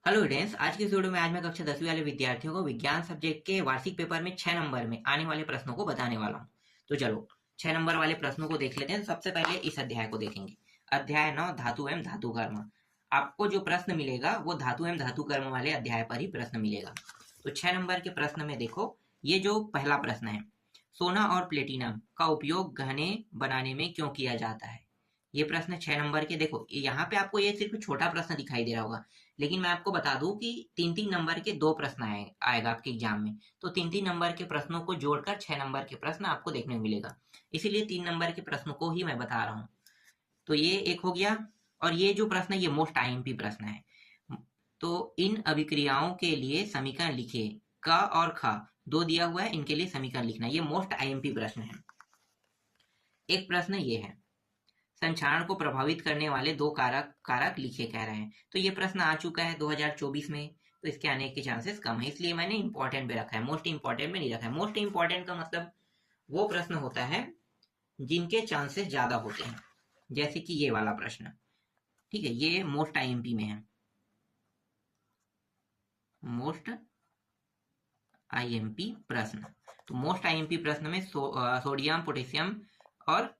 Hello students, आज की इस वीडियो में आज मैं कक्षा 10वीं वाले विद्यार्थियों को विज्ञान सब्जेक्ट के वार्षिक पेपर में 6 नंबर में आने वाले प्रश्नों को बताने वाला हूँ। तो चलो 6 नंबर वाले प्रश्नों को देख लेते हैं। तो सबसे पहले इस अध्याय को देखेंगे। अध्याय 9, धातु एवं धातु कर्म। आपको जो प्रश्न मिलेगा वो धातु एवं धातु कर्म वाले अध्याय पर ही प्रश्न मिलेगा। तो 6 नंबर के प्रश्न में देखो, ये जो पहला प्रश्न है, सोना और प्लेटिनम का उपयोग गहने बनाने में क्यों किया जाता है। ये प्रश्न 6 नंबर के। देखो यहाँ पे आपको ये सिर्फ छोटा प्रश्न दिखाई दे रहा होगा, लेकिन मैं आपको बता दूं कि 3-3 नंबर के 2 प्रश्न आएगा आपके एग्जाम में। तो 3-3 नंबर के प्रश्नों को जोड़कर 6 नंबर के प्रश्न आपको देखने को मिलेगा। इसीलिए 3 नंबर के प्रश्नों को ही मैं बता रहा हूँ। तो ये एक हो गया। और ये जो प्रश्न है ये मोस्ट आईएमपी प्रश्न है। तो इन अभिक्रियाओं के लिए समीकरण लिखिए। क और ख दो दिया हुआ है, इनके लिए समीकरण लिखना है। ये मोस्ट आईएमपी प्रश्न है। एक प्रश्न ये है, संक्षारण को प्रभावित करने वाले दो कारक लिखे कह रहे हैं। तो ये प्रश्न आ चुका है 2024 में, तो इसके आने के चांसेस कम है, इसलिए मैंने इंपॉर्टेंट में रखा है, मोस्ट इंपॉर्टेंट में नहीं रखा है। मोस्ट इंपॉर्टेंट का मतलब वो प्रश्न होता है जिनके चांसेस ज्यादा होते हैं, जैसे कि ये वाला प्रश्न। ठीक है, ये मोस्ट आईएमपी में है। मोस्ट आईएमपी प्रश्न। तो मोस्ट आईएमपी प्रश्न में सोडियम, पोटेशियम और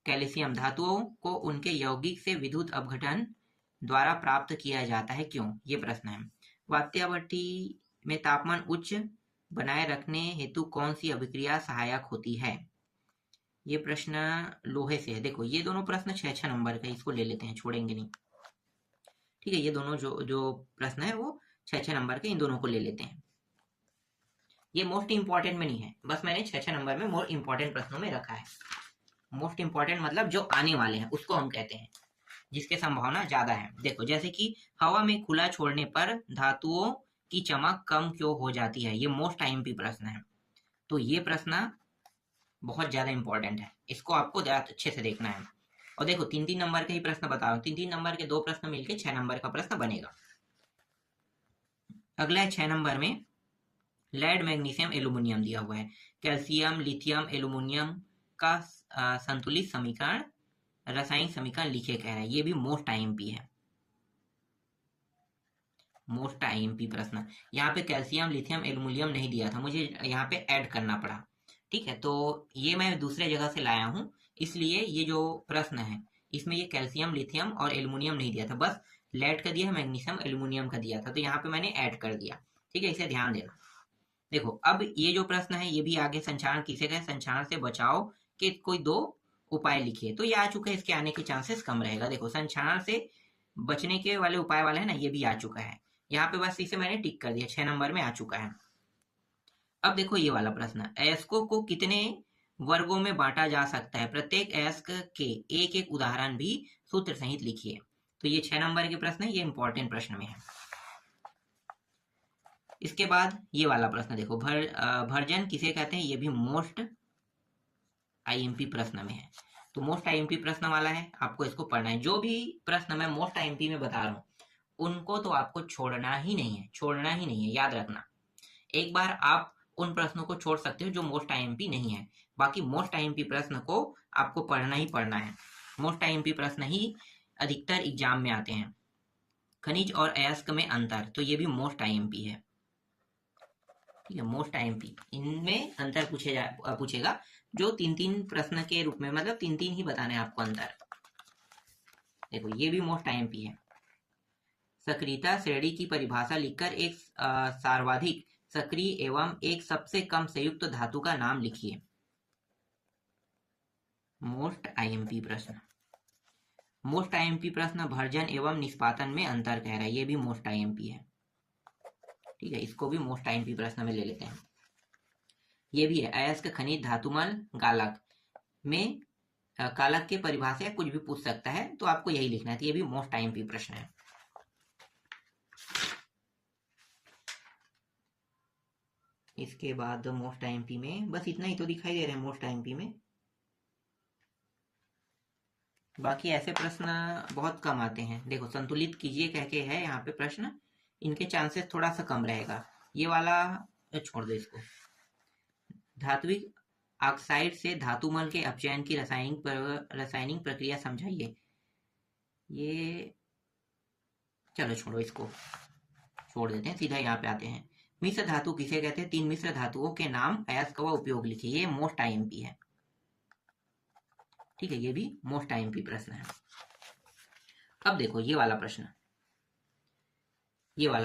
कैल्शियम धातुओं को उनके यौगिक से विद्युत अपघटन द्वारा प्राप्त किया जाता है, क्यों? ये प्रश्न है। वातावरती में तापमान उच्च बनाए रखने हेतु कौन सी अभिक्रिया सहायक होती है? ये प्रश्न लोहे से है। देखो ये दोनों प्रश्न 6-6 नंबर का, इसको ले लेते हैं, छोड़ेंगे नहीं। ठीक है, ये दोनों जो प्रश्न है वो 6-6 नंबर के, इन दोनों को ले लेते हैं। ये मोस्ट इंपॉर्टेंट में नहीं है, बस मैंने 6-6 नंबर में मोस्ट इंपॉर्टेंट प्रश्नों में रखा है। मोस्ट इंपॉर्टेंट मतलब जो आने वाले हैं उसको हम कहते हैं, जिसके संभावना ज्यादा है। देखो जैसे कि हवा में खुला छोड़ने पर धातुओं की चमक कम क्यों हो जाती है, ये मोस्ट आईएमपी प्रश्न है। तो ये प्रश्न बहुत ज्यादा इंपॉर्टेंट है, इसको आपको अच्छे से देखना है। और देखो 3-3 नंबर के ही प्रश्न बता रहा हूँ, 3-3 नंबर के 2 प्रश्न मिलकर 6 नंबर का प्रश्न बनेगा। अगला है 6 नंबर में, लेड, मैग्नीशियम, एल्यूमिनियम दिया हुआ है। कैल्शियम, लिथियम, एल्यूमिनियम का संतुलित समीकरण, रासायनिक समीकरण लिखे कह रहे हैं। ये भी मोस्ट आईएमपी है, मोस्ट आईएमपी प्रश्न। यहाँ पे कैल्शियम, लिथियम, एल्यूमिनियम नहीं दिया था, मुझे यहाँ पे ऐड करना पड़ा। ठीक है, तो ये मैं दूसरे जगह से लाया हूँ, इसलिए ये जो प्रश्न है इसमें ये कैल्शियम, लिथियम और एल्यूमिनियम नहीं दिया था, बस लेड का दिया है, मैग्नीशियम, एल्यूमिनियम का दिया था, तो यहाँ पे मैंने ऐड कर दिया। ठीक है, इसे ध्यान देना। देखो अब ये जो प्रश्न है ये भी आगे, संक्षारण किसे कहें, संक्षारण से बचाव के कोई 2 उपाय लिखिए। तो ये आ चुका है, इसके आने के चांसेस कम रहेगा। देखो संक्षारण से बचने के वाले उपाय वाला है ना, ये भी आ चुका है यहाँ पे, बस इसे मैंने टिक कर दिया, 6 नंबर में आ चुका है। अब देखो ये वाला प्रश्न, अयस्कों को कितने वर्गों में बांटा जा सकता है, प्रत्येक अयस्क के एक एक उदाहरण भी सूत्र सहित लिखिए। तो ये 6 नंबर के प्रश्न है, ये इंपॉर्टेंट प्रश्न में है। इसके बाद ये वाला प्रश्न देखो, भर्जन किसे कहते हैं, ये भी मोस्ट आईएमपी प्रश्न में है। तो मोस्ट आईएमपी प्रश्न वाला है, आपको इसको पढ़ना है। जो भी प्रश्न मैं मोस्ट आईएमपी में बता रहा हूँ उनको तो आपको छोड़ना ही नहीं है, छोड़ना ही नहीं है, याद रखना। एक बार आप उन प्रश्नों को छोड़ सकते हो जो मोस्ट आईएमपी नहीं है, बाकी मोस्ट आईएमपी प्रश्न को आपको पढ़ना ही पढ़ना है। मोस्ट आईएमपी प्रश्न ही अधिकतर एग्जाम में आते हैं। खनिज और अयस्क में अंतर, तो ये भी मोस्ट आईएमपी है। ठीक है, मोस्ट आईएमपी, इनमें अंतर पूछेगा जो 3-3 प्रश्न के रूप में, मतलब 3-3 ही बताने हैं आपको अंतर। देखो ये भी मोस्ट आईएमपी है। सक्रियता श्रेणी की परिभाषा लिखकर एक सर्वाधिक सक्रिय एवं एक सबसे कम संयुक्त धातु का नाम लिखिए। मोस्ट आईएमपी प्रश्न। मोस्ट आईएमपी प्रश्न, भर्जन एवं निष्पादन में अंतर कह रहा है, ये भी मोस्ट आईएमपी है। ठीक है, इसको भी मोस्ट आईएमपी प्रश्न में ले लेते हैं। ये भी है, अयस्क, खनिज, धातुमल, गालक में कालक के परिभाषा या कुछ भी पूछ सकता है, तो आपको यही लिखना है। तो ये भी मोस्ट आईएमपी प्रश्न है। इसके बाद मोस्ट आईएमपी में बस इतना ही तो दिखाई दे रहा है मोस्ट आईएमपी में, बाकी ऐसे प्रश्न बहुत कम आते हैं। देखो संतुलित कीजिए कह के है यहाँ पे प्रश्न, इनके चांसेस थोड़ा सा कम रहेगा। ये वाला छोड़ दो इसको। धात्विक ऑक्साइड से धातुमल के अपचयन की रासायनिक प्रक्रिया समझाइए। ये चलो छोड़ो इसको। छोड़ देते हैं, सीधा यहाँ पे आते हैं। मिश्र धातु किसे कहते हैं? 3 मिश्र धातुओं के नाम अयस्क व उपयोग लिखिए। ये मोस्ट आईएमपी है, ठीक है, ये भी मोस्ट आईएमपी प्रश्न है। अब देखो ये वाला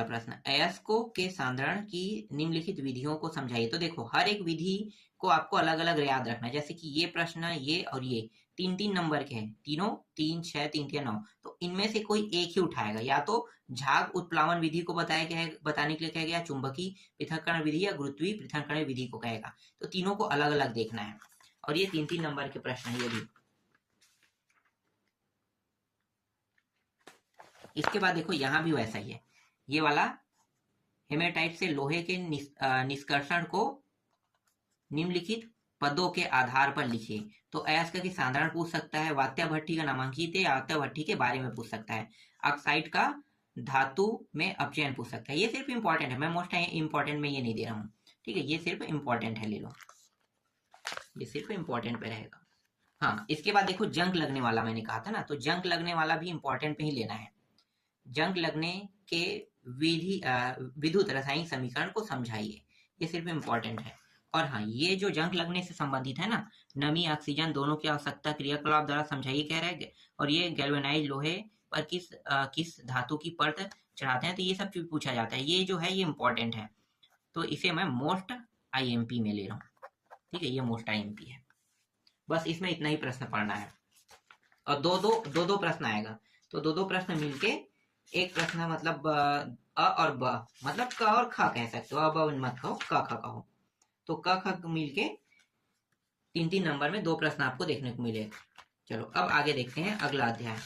प्रश्न, अयस्कों के सांद्रण की निम्नलिखित विधियों को समझाइए। तो देखो हर एक विधि को आपको अलग अलग याद रखना है। जैसे कि ये प्रश्न, ये और ये 3-3 नंबर के हैं, तीनों 3, 6, 3, 3, 9। तो इनमें से कोई एक ही उठाएगा, या तो झाग उत्प्लावन विधि को बताया गया है, बताने के लिए कहेगा, चुंबकीय पृथक्करण विधि या गुरुत्वीय पृथक्करण विधि को कहेगा। तो तीनों को अलग अलग देखना है। और ये 3-3 नंबर के प्रश्न है ये भी। इसके बाद देखो यहाँ भी वैसा ही है, ये वाला हेमेटाइट से लोहे के निष्कर्षण को निम्नलिखित पदों के आधार पर लिखिए। तो अयस्क की सांद्रण पूछ सकता है, वात्या भट्टी का नामांकित या वात्या भट्टी के बारे में पूछ सकता है, ऑक्साइड का धातु में अपचयन पूछ सकता है। ये सिर्फ इंपॉर्टेंट है, मैं मोस्ट इंपॉर्टेंट में ये नहीं दे रहा हूँ, ठीक है, ये सिर्फ इंपॉर्टेंट है, ले लो, ये सिर्फ इंपॉर्टेंट पे रहेगा। हाँ, इसके बाद देखो जंक लगने वाला मैंने कहा था ना, तो जंक लगने वाला भी इंपॉर्टेंट पे ही लेना है। जंग लगने के विद्युत रासायनिक समीकरण को समझाइए, ये सिर्फ इंपॉर्टेंट है। और हाँ, ये जो जंग लगने से संबंधित है ना, नमी ऑक्सीजन दोनों की आवश्यकता क्रियाकलाप द्वारा समझाइए कह रहा है। और ये गैल्वेनाइज लोहे पर किस धातु की परत चढ़ाते हैं, तो ये सब चीज पूछा जाता है। ये जो है ये इंपॉर्टेंट है, तो इसे मैं मोस्ट आईएमपी में ले रहा हूँ, ठीक है, ये मोस्ट आईएमपी है। बस इसमें इतना ही प्रश्न पढ़ना है। और दो प्रश्न आएगा, तो दो प्रश्न मिलके एक प्रश्न, मतलब अ और ब, मतलब क और ख कह सकते हो, अब मत कहो, क ख कहो। तो क ख मिलके 3-3 नंबर में 2 प्रश्न आपको देखने को मिलेगा। चलो अब आगे देखते हैं अगला अध्याय।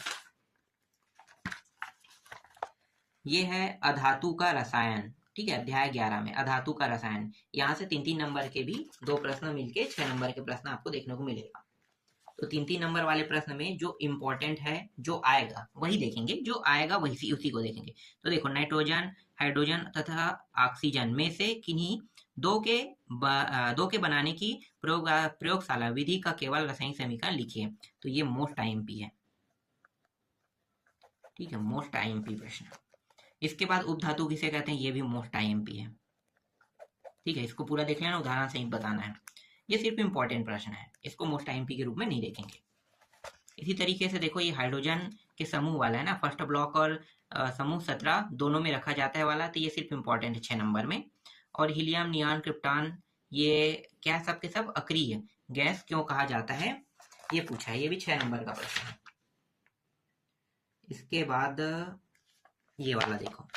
ये है अधातु का रसायन, ठीक है, अध्याय 11 में अधातु का रसायन। यहाँ से 3-3 नंबर के भी 2 प्रश्न मिलके 6 नंबर के प्रश्न आपको देखने को मिलेगा। तो 3-3 नंबर वाले प्रश्न में जो इंपॉर्टेंट है, जो आएगा वही देखेंगे, जो आएगा वही उसी को देखेंगे। तो देखो नाइट्रोजन, हाइड्रोजन तथा ऑक्सीजन में से किन्हीं दो के बनाने की प्रयोगशाला विधि का केवल रासायनिक समीकरण लिखिए। तो ये मोस्ट आईएमपी है, ठीक है, मोस्ट आईएमपी प्रश्न। इसके बाद उपधातु किसे कहते हैं, ये भी मोस्ट आईएमपी है, ठीक है, इसको पूरा देख लेना, उदाहरण सहित बताना है। ये सिर्फ इंपॉर्टेंट प्रश्न है, इसको मोस्ट आईएमपी के रूप में नहीं देखेंगे। इसी तरीके से देखो ये हाइड्रोजन के समूह वाला है ना, फर्स्ट ब्लॉक और समूह 17 दोनों में रखा जाता है वाला, तो ये सिर्फ इंपॉर्टेंट है 6 नंबर में। और हीलियम, नियॉन, क्रिप्टॉन, ये क्या सब के सब अक्रिय गैस क्यों कहा जाता है, ये पूछा है, ये भी 6 नंबर का प्रश्न है। इसके बाद ये वाला देखो,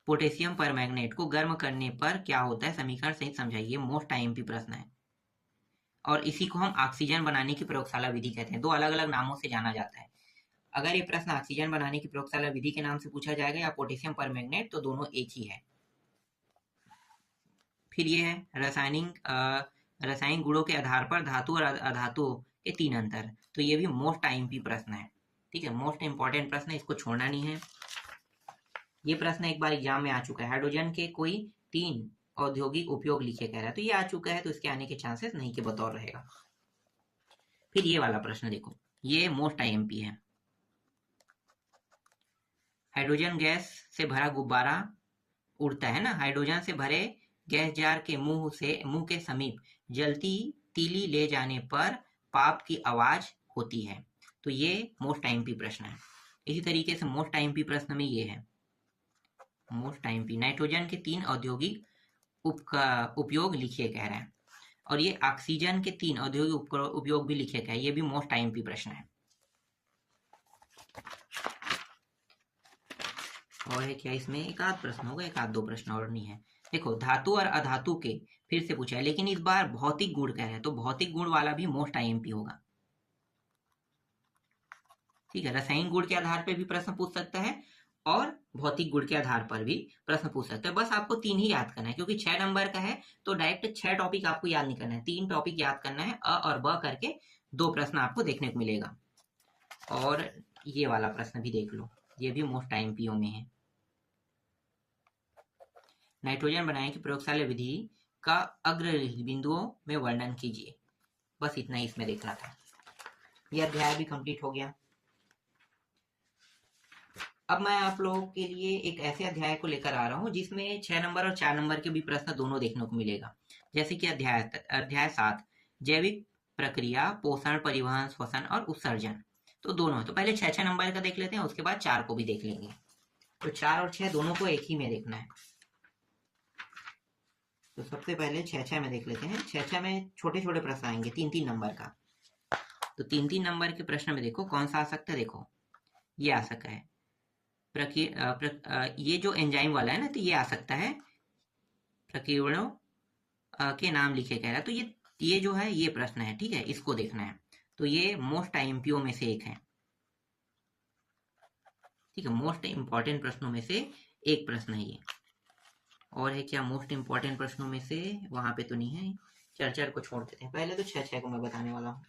पोटेशियम परमैंगनेट को गर्म करने पर क्या होता है, समीकरण सहित समझाइए, मोस्ट आईएमपी प्रश्न है। और इसी को हम ऑक्सीजन बनाने की प्रयोगशाला विधि कहते हैं, 2 अलग अलग नामों से जाना जाता है। अगर ये प्रश्न ऑक्सीजन बनाने की प्रयोगशाला विधि के नाम से पूछा जाएगा या पोटेशियम परमैंगनेट, तो दोनों एक ही है। फिर ये है रासायनिक गुणों के आधार पर धातु और अधातु के 3 अंतर, तो ये भी मोस्ट आईएमपी प्रश्न है, ठीक है, मोस्ट इंपॉर्टेंट प्रश्न है, इसको छोड़ना नहीं है। ये प्रश्न एक बार एग्जाम में आ चुका है, हाइड्रोजन के कोई 3 औद्योगिक उपयोग लिखे कह रहा है, तो ये आ चुका है, तो इसके आने के चांसेस नहीं के बतौर रहेगा। फिर ये वाला प्रश्न देखो, ये मोस्ट आईएमपी है। हाइड्रोजन गैस से भरा गुब्बारा उड़ता है ना, हाइड्रोजन से भरे गैस जार के मुंह के समीप जलती तीली ले जाने पर पाप की आवाज होती है, तो ये मोस्ट आईएमपी प्रश्न है। इसी तरीके से मोस्ट आईएमपी प्रश्न में ये है, मोस्ट आईएमपी नाइट्रोजन के 3 औद्योगिक उपयोग लिखिए कह रहे हैं। और ये ऑक्सीजन के 3 औद्योगिक उपयोग भी लिखे गए, ये भी मोस्ट आईएमपी प्रश्न है। और है क्या इसमें, एक आध प्रश्न होगा, एक आध 2 प्रश्न और नहीं है। देखो धातु और अधातु के फिर से पूछा है, लेकिन इस बार भौतिक गुण कह रहे हैं, तो भौतिक गुण वाला भी मोस्ट आईएमपी होगा, ठीक है, रासायनिक गुण के आधार पर भी प्रश्न पूछ सकता है और भौतिक गुण के आधार पर भी प्रश्न पूछ सकते हैं। बस आपको 3 ही याद करना है, क्योंकि 6 नंबर का है, तो डायरेक्ट 6 टॉपिक आपको याद नहीं करना है, 3 टॉपिक याद करना है, अ और ब करके 2 प्रश्न आपको देखने को मिलेगा। और ये वाला प्रश्न भी देख लो, ये भी मोस्ट आईएमपीओ में है। नाइट्रोजन बनाने की प्रयोगशाला विधि का अग्र बिंदुओं में वर्णन कीजिए। बस इतना ही इसमें देखना था। यह अध्याय भी कंप्लीट हो गया। अब मैं आप लोगों के लिए एक ऐसे अध्याय को लेकर आ रहा हूँ जिसमें 6 नंबर और 4 नंबर के भी प्रश्न दोनों देखने को मिलेगा। जैसे कि अध्याय 7 जैविक प्रक्रिया, पोषण, परिवहन, श्वसन और उत्सर्जन। तो दोनों है, तो पहले 6 नंबर का देख लेते हैं, उसके बाद 4 को भी देख लेंगे। तो 4 और 6 दोनों को एक ही में देखना है। तो सबसे पहले 6 में देख लेते हैं। 6 में छोटे छोटे प्रश्न आएंगे 3 नंबर का। तो 3 नंबर के प्रश्न में देखो कौन सा आ सकता है। देखो ये आ सकता है ये जो एंजाइम वाला है ना, तो ये आ सकता है प्रकीर्णों के नाम लिखे कह रहा है। तो ये जो है ये प्रश्न है, ठीक है, इसको देखना है। तो ये मोस्ट आईएमपीओ में से एक है, ठीक है, मोस्ट इंपॉर्टेंट प्रश्नों में से एक प्रश्न है ये। और है क्या मोस्ट इंपॉर्टेंट प्रश्नों में से? वहां पे तो नहीं है, 4 को छोड़ देते हैं। पहले तो 6 को मैं बताने वाला हूँ।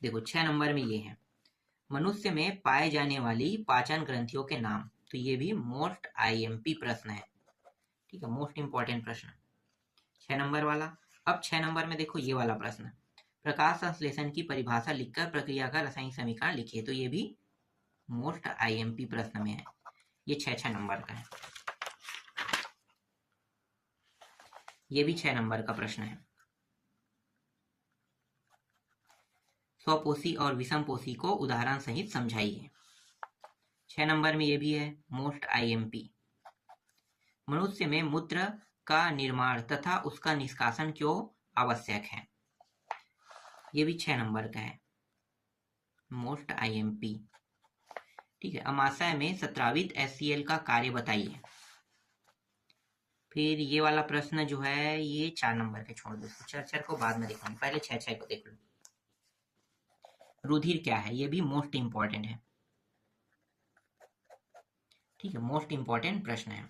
देखो 6 नंबर में ये है, मनुष्य में पाए जाने वाली पाचन ग्रंथियों के नाम। तो ये भी मोस्ट आईएमपी प्रश्न है, ठीक है, मोस्ट इंपॉर्टेंट प्रश्न 6 नंबर वाला। अब 6 नंबर में देखो ये वाला प्रश्न, प्रकाश संश्लेषण की परिभाषा लिखकर प्रक्रिया का रासायनिक समीकरण लिखिए। तो ये भी मोस्ट आईएमपी प्रश्न में है, ये 6 नंबर का है। ये भी 6 नंबर का प्रश्न है। स्वपोषी और विषमपोषी को उदाहरण सहित समझाइए। 6 नंबर में ये भी है मोस्ट आईएमपी। मनुष्य में मूत्र का निर्माण तथा उसका निष्कासन क्यों आवश्यक है। ये भी 6 नंबर का है, मोस्ट आईएमपी, ठीक है। अमाशय में सत्रावित HCl का कार्य बताइए। फिर ये वाला प्रश्न जो है ये 4 नंबर के छोड़ दो, 4 को बाद में दिखाऊंगा, पहले 6 को देख लो। रुधिर क्या है, ये भी मोस्ट इंपॉर्टेंट है, ठीक है, मोस्ट इंपॉर्टेंट प्रश्न है।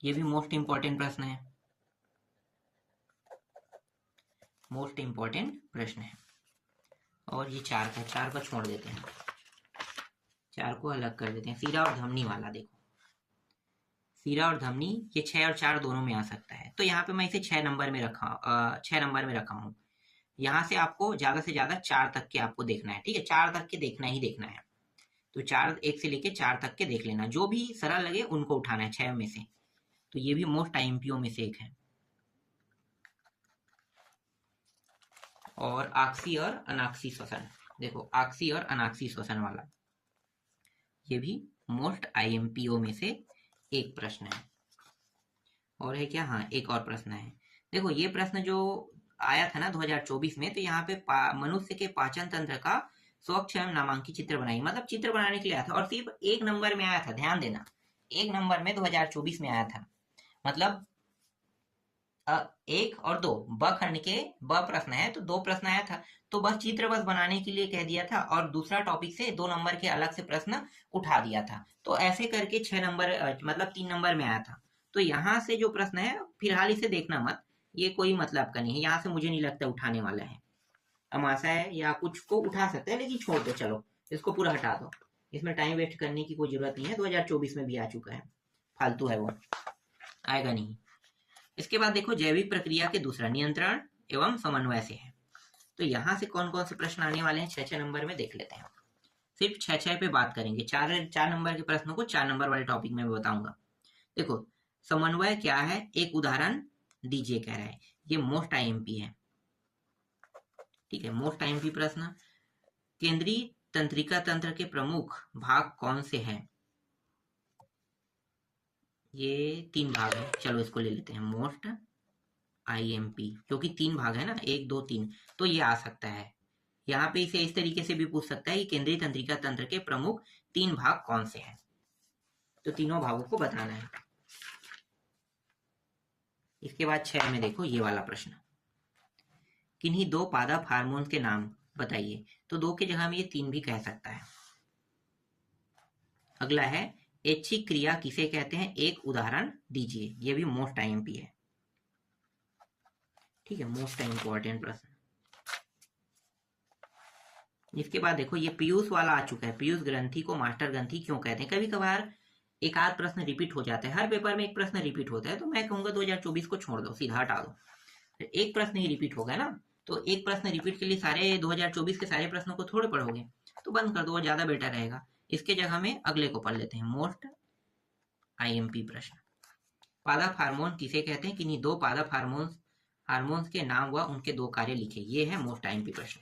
ये भी मोस्ट इंपॉर्टेंट प्रश्न है, मोस्ट इंपॉर्टेंट प्रश्न है। और ये 4 को छोड़ देते हैं, 4 को अलग कर देते हैं। सीरा और धमनी वाला देखो, सीरा और धमनी ये 6 और 4 दोनों में आ सकता है। तो यहाँ पे मैं इसे 6 नंबर में रखा हूँ। यहाँ से आपको ज्यादा से ज्यादा 4 तक के आपको देखना है, ठीक है, 4 तक के देखना ही देखना है। तो 4 1 से लेके 4 तक के देख लेना, जो भी सरल लगे उनको उठाना है 6 में से। तो ये भी मोस्ट आईएमपीओ में से एक है। और आक्सी और अनाक्सी श्वसन, देखो आक्सी और अनाक्सी श्वसन वाला, ये भी मोस्ट आईएमपीओ में से एक प्रश्न है। और है क्या, हाँ एक और प्रश्न है। देखो ये प्रश्न जो आया था ना 2024 में, तो यहाँ पे मनुष्य के पाचन तंत्र का स्वक्षम नामांकित चित्र बनाइए। मतलब चित्र बनाने के लिए आया था और सिर्फ 1 नंबर में आया था, ध्यान देना, 1 नंबर में 2024 में आया था। मतलब 1 और 2 ब खंड के ब प्रश्न है, तो 2 प्रश्न आया था, तो बस चित्र बस बनाने के लिए कह दिया था और दूसरा टॉपिक से 2 नंबर के अलग से प्रश्न उठा दिया था। तो ऐसे करके 6 नंबर मतलब 3 नंबर में आया था। तो यहाँ से जो प्रश्न है फिलहाल इसे देखना मत, ये कोई मतलब का नहीं है, यहाँ से मुझे नहीं लगता उठाने वाला है। अमाशय या कुछ को उठा सकते हैं, लेकिन छोड़ दो, चलो इसको पूरा हटा दो, इसमें टाइम वेस्ट करने की कोई जरूरत नहीं है। 2024 में भी आ चुका है, फालतू है वो, आएगा नहीं। इसके बाद देखो जैविक प्रक्रिया के दूसरा नियंत्रण एवं समन्वय से है। तो यहाँ से कौन कौन से प्रश्न आने वाले हैं 6 नंबर में देख लेते हैं। सिर्फ 6 पे बात करेंगे, 4 नंबर के प्रश्नों को 4 नंबर वाले टॉपिक में बताऊंगा। देखो समन्वय क्या है, एक उदाहरण दीजिए कह रहा है, ये मोस्ट आईएमपी है, ठीक है, मोस्ट आईएमपी प्रश्न। केंद्रीय तंत्रिका तंत्र के प्रमुख भाग कौन से हैं? ये 3 भाग है, चलो इसको ले लेते हैं मोस्ट आईएमपी, क्योंकि 3 भाग है ना, 1 2 3, तो ये आ सकता है। यहाँ पे इसे इस तरीके से भी पूछ सकता है कि केंद्रीय तंत्रिका तंत्र के प्रमुख 3 भाग कौन से हैं, तो तीनों भागों को बताना है। इसके बाद 6 में देखो ये वाला प्रश्न, किन्हीं 2 पादप हार्मोन के नाम बताइए। तो 2 की जगह में ये 3 भी कह सकता है। अगला है ऐच्छिक क्रिया किसे कहते हैं, एक उदाहरण दीजिए। ये भी मोस्ट आईएमपी है, ठीक है, मोस्ट इंपॉर्टेंट प्रश्न। इसके बाद देखो ये पीयूष वाला आ चुका है, पीयूष ग्रंथि को मास्टर ग्रंथि क्यों कहते हैं। कभी कभार एक आध प्रश्न रिपीट हो जाता है, हर पेपर में एक प्रश्न रिपीट होता है, तो मैं कहूंगा 2024 को छोड़ दो, सीधा हटा दो। एक प्रश्न ही रिपीट होगा ना, तो एक प्रश्न रिपीट के लिए सारे 2024 के सारे प्रश्नों को थोड़े पढ़ोगे, तो बंद कर दो, वो ज्यादा बेटर रहेगा। इसके जगह में अगले को पढ़ लेते हैं, मोस्ट आईएमपी प्रश्न। पादप हार्मोन किसे कहते हैं? किन्हीं दो पादप हार्मोन्स के नाम व उनके दो कार्य लिखे। ये है मोस्ट आईएमपी प्रश्न।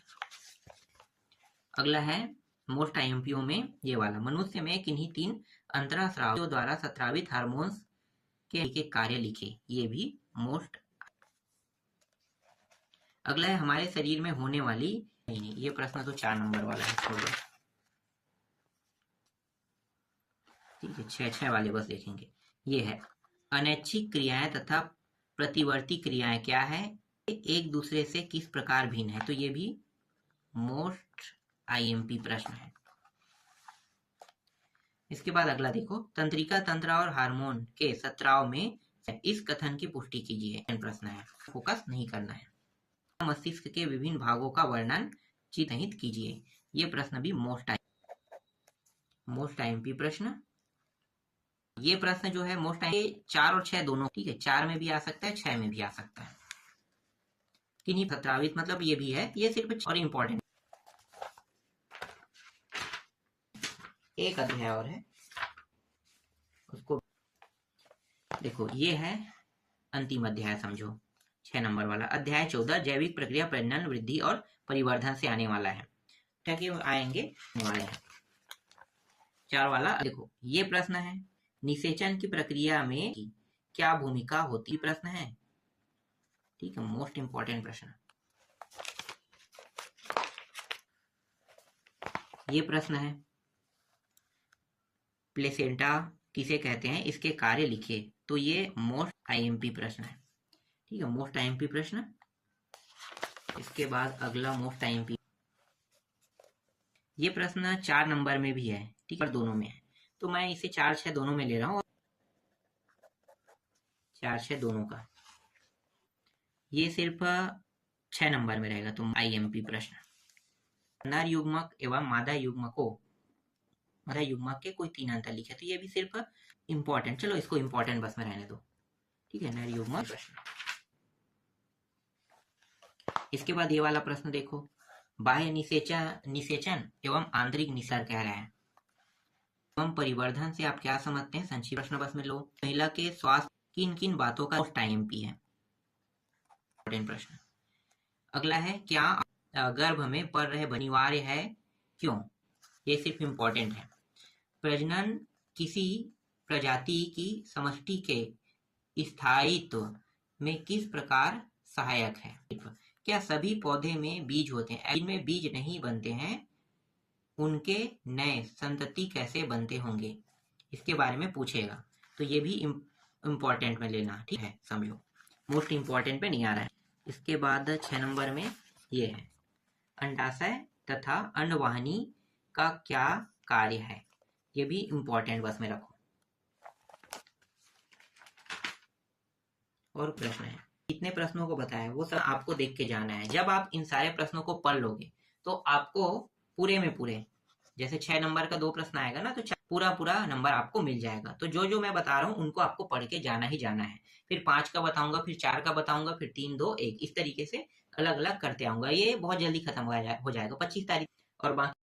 अगला है मोस्ट आईएमपीओ में ये वाला, मनुष्य में किन्हीं तीन अंतःस्रावियों द्वारा स्रावित हार्मोन्स के कार्य लिखे। ये भी मोस्ट। अगला है हमारे शरीर में होने वाली, नहीं ये प्रश्न तो 4 नंबर वाला है, छोड़ दो। ठीक है, 6 वाले बस देखेंगे। ये है अनैच्छिक क्रियाएं तथा प्रतिवर्ती क्रियाएं क्या है, एक दूसरे से किस प्रकार भिन्न है। तो ये भी मोस्ट आईएमपी प्रश्न है। इसके बाद अगला देखो, तंत्रिका तंत्र और हार्मोन के स्राव में इस कथन की पुष्टि कीजिए। प्रश्न है, फोकस नहीं करना है। मस्तिष्क के विभिन्न भागों का वर्णन चिन्हित कीजिए। ये प्रश्न भी मोस्ट आईएमपी प्रश्न। ये प्रश्न जो है मोस्ट आईएमपी 4 और 6 दोनों, ठीक है, 4 में भी आ सकता है, 6 में भी आ सकता है। किन्हीं प्रस्तावित मतलब ये भी है, ये सिर्फ और इम्पोर्टेंट। एक अध्याय और है, उसको देखो। ये है अंतिम अध्याय, समझो 6 नंबर वाला। अध्याय 14 जैविक प्रक्रिया प्रजनन, वृद्धि और परिवर्धन से आने वाला है। ठीक है, आएंगे वाले हैं 4 वाला। देखो ये प्रश्न है, निषेचन की प्रक्रिया में क्या भूमिका होती, प्रश्न है। ठीक है, मोस्ट इंपॉर्टेंट प्रश्न। ये प्रश्न है, प्लेसेंटा किसे कहते हैं, इसके कार्य लिखे। तो ये मोस्ट आईएमपी प्रश्न है। ठीक है, मोस्ट आईएमपी प्रश्न। इसके बाद अगला मोस्ट आईएमपी, ये प्रश्न 4 नंबर में भी है, ठीक है, और दोनों में है। तो मैं इसे 4-6 दोनों में ले रहा हूँ, 4-6 दोनों का। ये सिर्फ 6 नंबर में रहेगा। तो आईएमपी प्रश्न, नर युग्मक एवं मादा युग्मक के कोई 3 अंतर लिखे। तो ये भी सिर्फ इंपॉर्टेंट, चलो इसको इंपॉर्टेंट बस में रहने दो। ठीक है, नर युग्मक प्रश्न। इसके बाद ये वाला प्रश्न देखो, बाह्य निषेचन एवं आंतरिक निषेचन कह रहा है। एवं परिवर्धन से आप क्या समझते हैं, संक्षिप्त प्रश्न बस में लो। महिला के स्वास्थ्य किन किन बातों का मोस्ट आईएमपी है, इंपॉर्टेंट प्रश्न। अगला है, क्या गर्भ में पल रहे अनिवार्य है, क्यों। ये सिर्फ इंपॉर्टेंट है। प्रजनन किसी प्रजाति की समष्टि के स्थायित्व में किस प्रकार सहायक है। क्या सभी पौधे में बीज होते हैं, जिनमें बीज नहीं बनते हैं उनके नए संतति कैसे बनते होंगे, इसके बारे में पूछेगा। तो ये भी इम्पोर्टेंट में लेना, ठीक है, समझो। मोस्ट इम्पोर्टेंट पे नहीं आ रहा है। इसके बाद 6 नंबर में ये है, अंडाशय तथा अंडवाहिनी का क्या कार्य है। ये भी इम्पोर्टेंट बस में रखो। और प्रश्न है, कितने प्रश्नों को बताया वो सब आपको देख के जाना है। जब आप इन सारे प्रश्नों को पढ़ लोगे तो आपको पूरे में पूरे, जैसे 6 नंबर का 2 प्रश्न आएगा ना, तो पूरा नंबर आपको मिल जाएगा। तो जो मैं बता रहा हूँ उनको आपको पढ़ के जाना ही जाना है। फिर 5 का बताऊंगा, फिर 4 का बताऊंगा, फिर 3, 2, 1, इस तरीके से अलग अलग करते आऊंगा। ये बहुत जल्दी खत्म हो जाएगा 25 तारीख। और बाकी